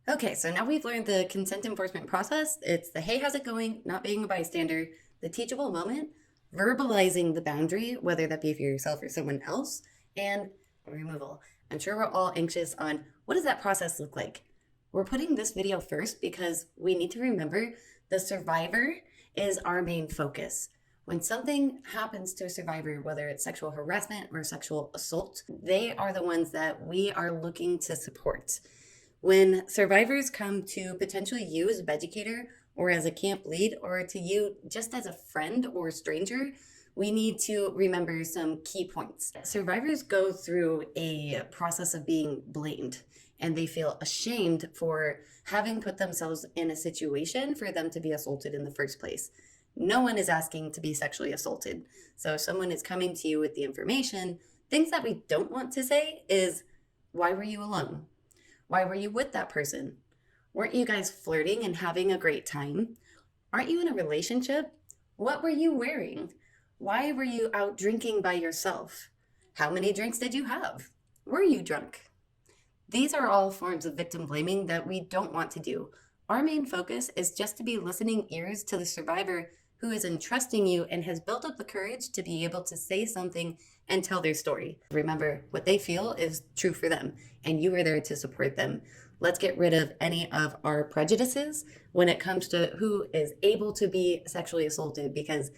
Okay, so now we've learned the consent enforcement process. It's the hey, how's it going? Not being a bystander, the teachable moment, verbalizing the boundary, whether that be for yourself or someone else, and removal. I'm sure we're all anxious on what does that process look like? We're putting this video first because we need to remember the survivor is our main focus. When something happens to a survivor, whether it's sexual harassment or sexual assault, they are the ones that we are looking to support. When survivors come to potentially you as a BEDucator or as a camp lead or to you just as a friend or stranger, we need to remember some key points. Survivors go through a process of being blamed and they feel ashamed for having put themselves in a situation for them to be assaulted in the first place. No one is asking to be sexually assaulted. So if someone is coming to you with the information, things that we don't want to say is, why were you alone? Why were you with that person? Weren't you guys flirting and having a great time? Aren't you in a relationship? What were you wearing? Why were you out drinking by yourself? How many drinks did you have? Were you drunk? These are all forms of victim blaming that we don't want to do. Our main focus is just to be listening ears to the survivor who is entrusting you and has built up the courage to be able to say something and tell their story. Remember, what they feel is true for them, and you are there to support them. Let's get rid of any of our prejudices when it comes to who is able to be sexually assaulted, because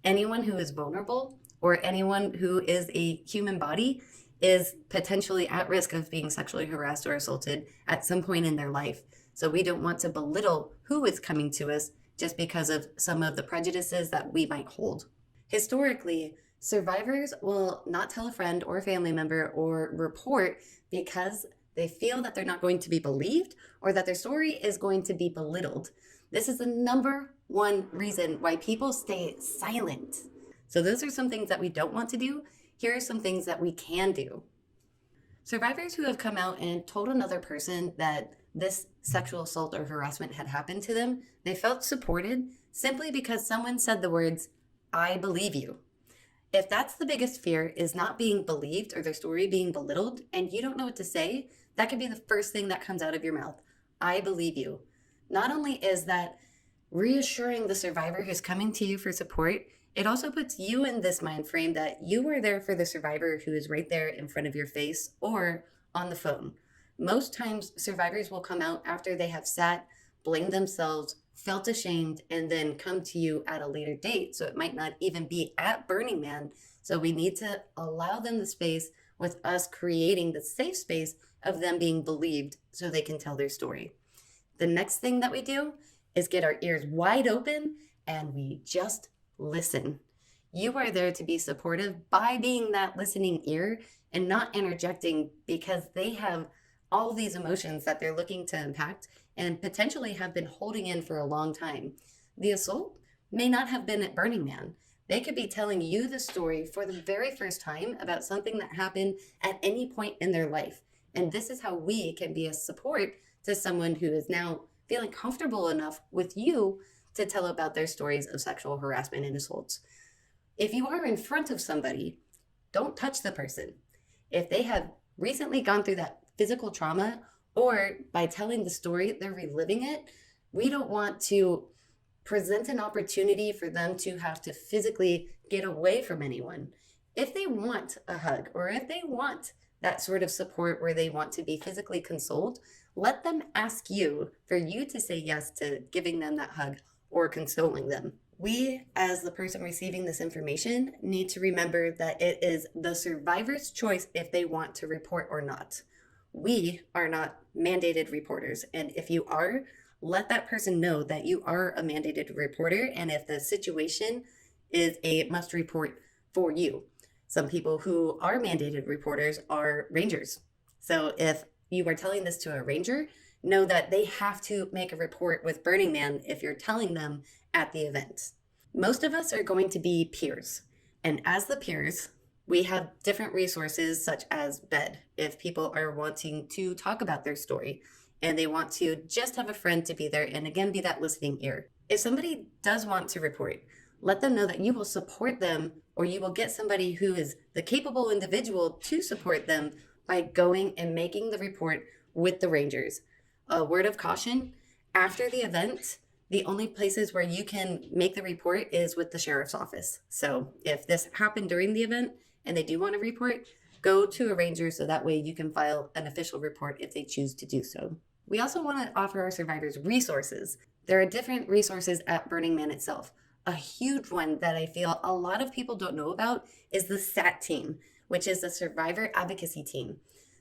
anyone who is vulnerable or anyone who is a human body is potentially at risk of being sexually harassed or assaulted at some point in their life. So we don't want to belittle who is coming to us just because of some of the prejudices that we might hold. Historically, survivors will not tell a friend or a family member or report because they feel that they're not going to be believed or that their story is going to be belittled. This is the number one reason why people stay silent. So those are some things that we don't want to do. Here are some things that we can do. Survivors who have come out and told another person that this sexual assault or harassment had happened to them, they felt supported simply because someone said the words, I believe you. If that's the biggest fear, is not being believed or their story being belittled, and you don't know what to say, that could be the first thing that comes out of your mouth. I believe you. Not only is that reassuring the survivor who's coming to you for support, it also puts you in this mind frame that you are there for the survivor who is right there in front of your face or on the phone. Most times, survivors will come out after they have sat, blamed themselves, felt ashamed, and then come to you at a later date. So it might not even be at Burning Man. So we need to allow them the space with us creating the safe space of them being believed so they can tell their story. The next thing that we do is get our ears wide open and we just listen. You are there to be supportive by being that listening ear and not interjecting because they have all these emotions that they're looking to impact and potentially have been holding in for a long time. The assault may not have been at Burning Man. They could be telling you the story for the very first time about something that happened at any point in their life. And this is how we can be a support to someone who is now feeling comfortable enough with you to tell about their stories of sexual harassment and assaults. If you are in front of somebody, don't touch the person. If they have recently gone through that physical trauma, or by telling the story, they're reliving it, we don't want to present an opportunity for them to have to physically get away from anyone. If they want a hug, or if they want that sort of support where they want to be physically consoled, let them ask you for you to say yes to giving them that hug or consoling them. We, as the person receiving this information, need to remember that it is the survivor's choice if they want to report or not. We are not mandated reporters. And if you are, let that person know that you are a mandated reporter. And if the situation is a must report for you. Some people who are mandated reporters are rangers. So if you are telling this to a ranger, know that they have to make a report with Burning Man if you're telling them at the event. Most of us are going to be peers. And as the peers, we have different resources such as BED if people are wanting to talk about their story and they want to just have a friend to be there and again be that listening ear. If somebody does want to report, let them know that you will support them or you will get somebody who is the capable individual to support them by going and making the report with the rangers. A word of caution, after the event, the only places where you can make the report is with the sheriff's office. So if this happened during the event and they do want to report, go to a ranger so that way you can file an official report if they choose to do so. We also want to offer our survivors resources. There are different resources at Burning Man itself. A huge one that I feel a lot of people don't know about is the SAT team, which is the Survivor Advocacy Team.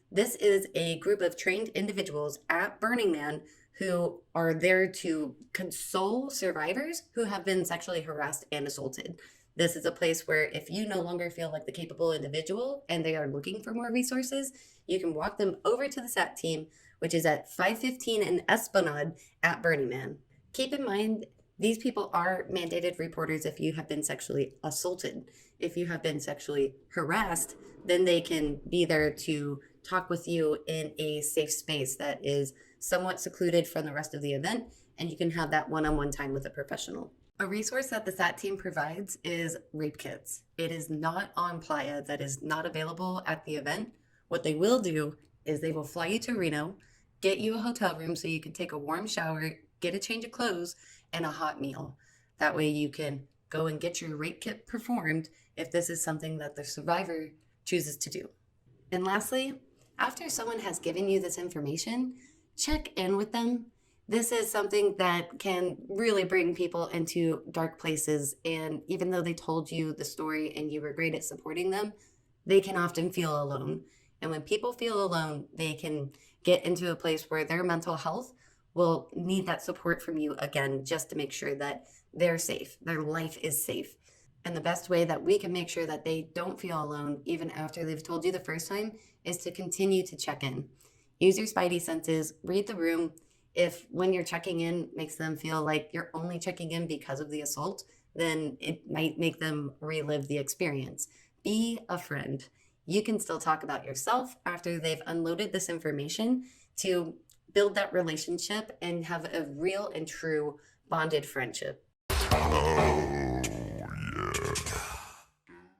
This is a group of trained individuals at Burning Man who are there to console survivors who have been sexually harassed and assaulted. This is a place where if you no longer feel like the capable individual and they are looking for more resources, you can walk them over to the SAT team, which is at 515 in Esplanade at Burning Man. Keep in mind, these people are mandated reporters if you have been sexually assaulted. If you have been sexually harassed, then they can be there to talk with you in a safe space that is somewhat secluded from the rest of the event, and you can have that one-on-one time with a professional. A resource that the SAT team provides is rape kits. It is not on Playa, that is not available at the event. What they will do is they will fly you to Reno, get you a hotel room so you can take a warm shower, get a change of clothes, and a hot meal. That way you can go and get your rape kit performed if this is something that the survivor chooses to do. And lastly, after someone has given you this information, check in with them. This is something that can really bring people into dark places. And even though they told you the story and you were great at supporting them, they can often feel alone. And when people feel alone, they can get into a place where their mental health will need that support from you again, just to make sure that they're safe, their life is safe. And the best way that we can make sure that they don't feel alone, even after they've told you the first time, is to continue to check in. Use your spidey senses, read the room. If when you're checking in makes them feel like you're only checking in because of the assault, then it might make them relive the experience. Be a friend. You can still talk about yourself after they've unloaded this information to build that relationship and have a real and true bonded friendship.